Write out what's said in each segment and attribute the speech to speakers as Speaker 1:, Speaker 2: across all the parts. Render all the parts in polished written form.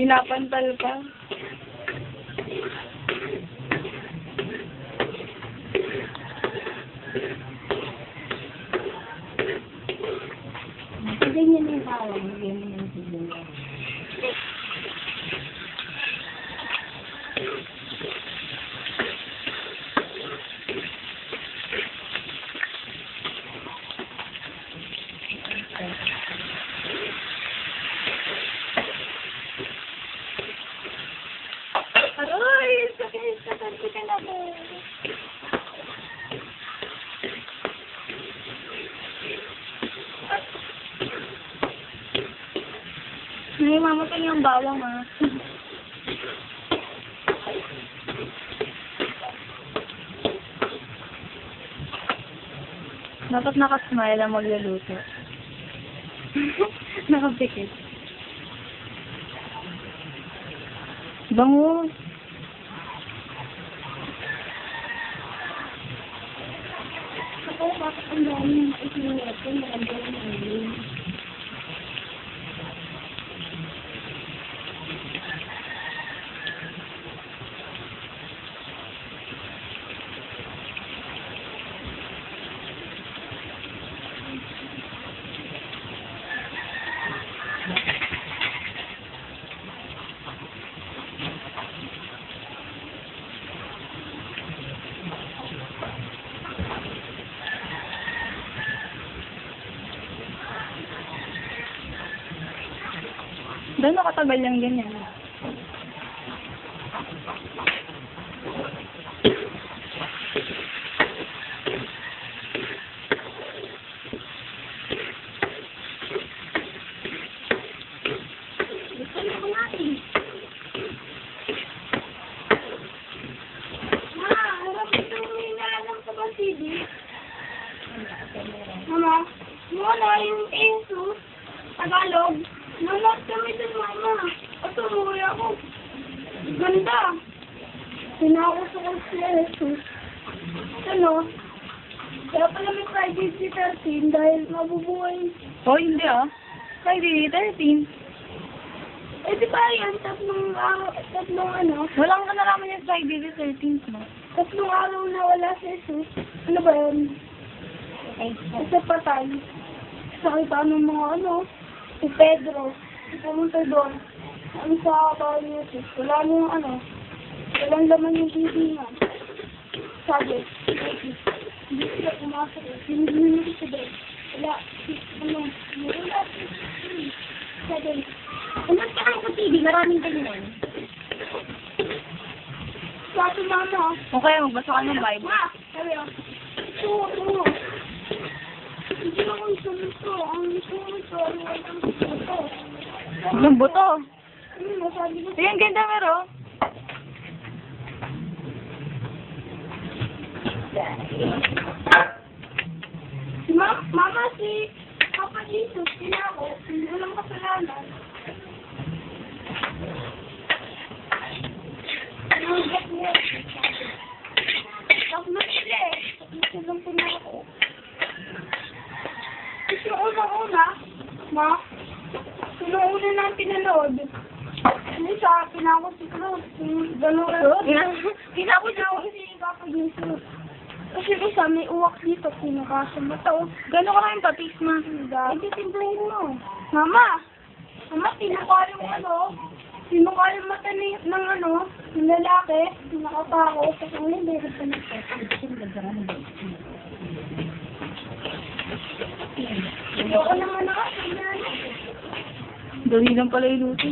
Speaker 1: Pinapantal pa.
Speaker 2: Ganyan yung parang, ganyan yung sigla.
Speaker 1: Aroy! Sakit ka na po. Ay, mamatay yung bawang ah. Dapat nakasmile ang magluluto. Nakapikit. Bango.
Speaker 2: Ako, bakit ang dami yung isinulat ko, maganda yung alin.
Speaker 1: Gano'n katagal yung ganyan?
Speaker 2: Gusto na ko natin. Ma, harap ito yung inalang sa basidi. Mama, muna yung Jesus, Tagalog. Nanood kami dun, mama. At umuwi ako. Ganda. Sinauso ko si Jesus. Ano? Kaya pala may Friday the 13 dahil mabubuhay.
Speaker 1: Oh, hindi ah. Friday 13.
Speaker 2: Eh, di ba yan? Tatlong ano?
Speaker 1: Walang nalaman yung Friday the 13th mo.
Speaker 2: Tatlong araw na wala si Jesus. Ano ba yun? Isa patay. Sakita ng mga ano? Si Pedro. Pumunta doon. Ano sa bahay ni Jesus? Wala niyang ano? Walang laman yung TV niya. Sabi, hindi sila pumasok. Hindi sila doon. Wala. Ano? Wala. Sabi, umat ka lang sa TV. Maraming ganyan. Sabi mama.
Speaker 1: Okay, magbasa ka ng Bible.
Speaker 2: Ma! Sabi ako. Oo. Hindi ako gusto nito. Ang gusto ko nito. Ang gusto ko nito.
Speaker 1: Ang buto.
Speaker 2: Masabi ko.
Speaker 1: Ayan, ganda meron.
Speaker 2: Mama, si Papa Jesus, sinako. Hindi ko lang kasalanan. Nanggap niya. Tatlo sila eh. Tatlo lang pinako. Tapos yung una-una, ma, yung una na pinanood, yung isa, pinako si Cruz, yung dalawa. Pinako si Papa Jesus. Kasi isa, may uwak dito, pinakasa mata.
Speaker 1: Gano'n ka lang patis, ma?
Speaker 2: Hindi timplahin mo. Mama, pinaka yung ano, pinaka yung mata ng ano, ng lalaki, pinakapako, kasi ngayon, meron pa ng Ayoko naman ako, tingnan.
Speaker 1: Dali lang pala iluto.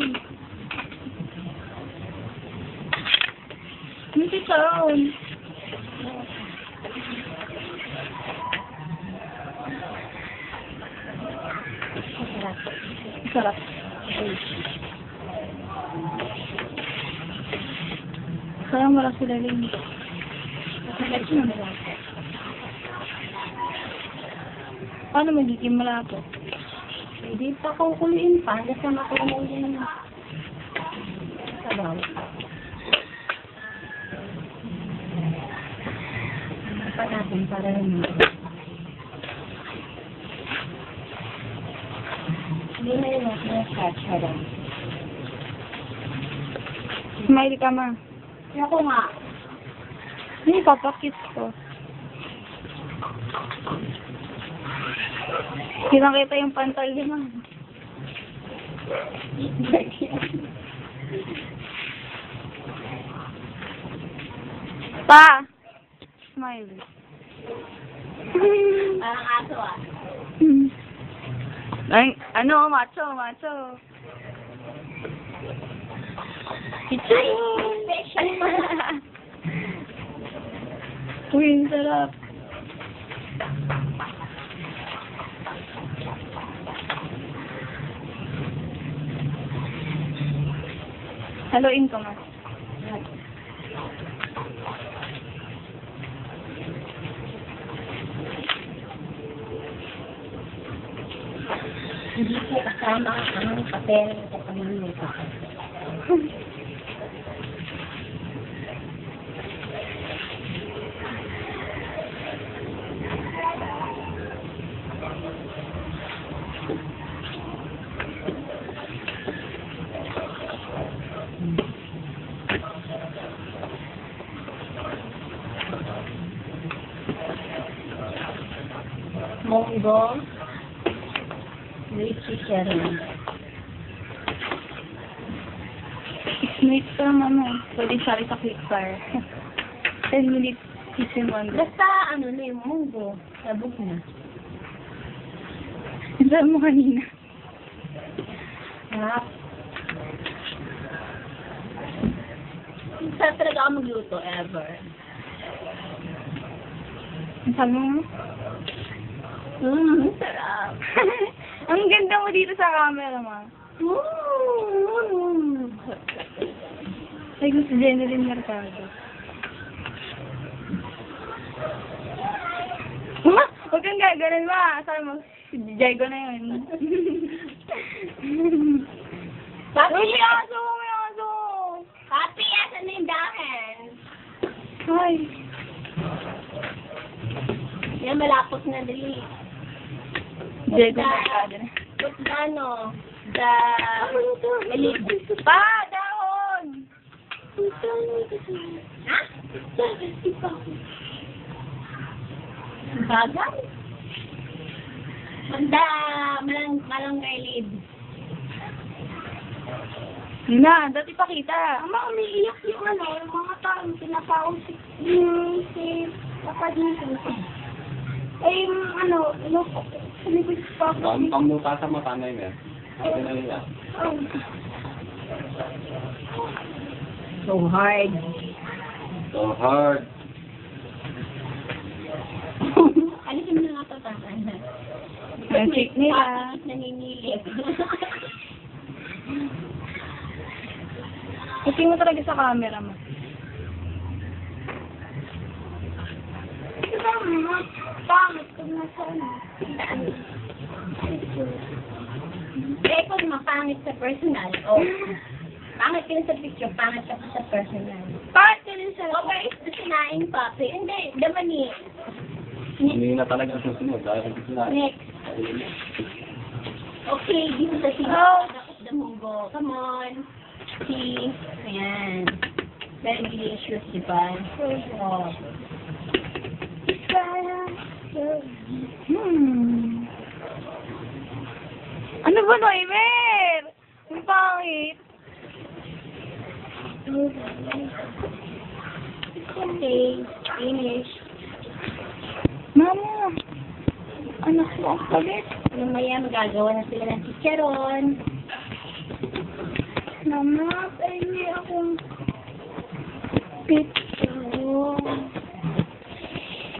Speaker 1: Hindi taon. Sarap. Sayang wala sila rin. Paano magiging malapot?
Speaker 2: Hindi pa kukuliin pa, kasi makulong din na. Sabaw. Pa natin para rin mo. Hindi na yun ako na-catch ka lang. Smile ka, ma.
Speaker 1: Ako nga.
Speaker 2: Hindi, papakit ko. Kitang-kita yung pantal niya, ma. Pa! Smile.
Speaker 1: Parang aso ah.
Speaker 2: Ay, ano, macho, macho.
Speaker 1: Ay, special pa.
Speaker 2: Uy, ang sarap. Haluin ko, ma.
Speaker 1: Hindi po kasama ang papel sa pamumuka. Monggo, Richie Sharon.
Speaker 2: Snake ka, mama. Pwede sali sa quickfire. 10 minutes, season 1.
Speaker 1: Basta ano na yung munggo, sabog na.
Speaker 2: Saan mo kanina?
Speaker 1: Ha? Sa talaga ako magluto, ever.
Speaker 2: Sabi mo?
Speaker 1: Sarap.
Speaker 2: Ang ganda mo dito sa camera, ma. Ay, gusto Jeneline Mercado. Ma, huwag kang gagalan, ma. Sabi mo, si Diego na yun.
Speaker 1: Papi,
Speaker 2: Uy, may aso! May aso!
Speaker 1: Papi, asan na yung dahan?
Speaker 2: Ay.
Speaker 1: Yan, malapot na dali.
Speaker 2: Diego Mercado na.
Speaker 1: Put the ano, the elite.
Speaker 2: Pa! Dahon!
Speaker 1: Ha? Bagay? Malunggay lead.
Speaker 2: Yun na, dati pakita.
Speaker 1: Ama, umiiyak yung ano, yung mga taong pinapawag si Papa dito. Eh, yung ano, lumipit pa ako.
Speaker 3: Ang pamuta sa mata na yun eh. Ano na nila?
Speaker 1: So hard.
Speaker 3: So hard.
Speaker 1: Alisin mo na nga ito, tatay.
Speaker 2: Ang chick nila.
Speaker 1: Papi, naninilip.
Speaker 2: Kasi mo talaga sa camera mo.
Speaker 1: Pangit ko na sa ano. Eh, kung mapangit sa personal, pangit ka sa picture, pangit ka sa personal.
Speaker 2: Bakit ka rin sa...
Speaker 1: Okay, sinaing papi. Hindi, damani.
Speaker 3: Hindi na talaga susunod. Dahil hindi sila.
Speaker 1: Next. Okay, dito sa sigaw. Tapos the munggo. Come on. See. Ayan. Very delicious, di ba? Oh.
Speaker 2: Ano ba, Noimer? Ang pangit.
Speaker 1: Okay, finish.
Speaker 2: Mama, anak mo ang pagit.
Speaker 1: Mamaya magagawa na sila ng chicharon.
Speaker 2: Mama, pahingi akong pizza.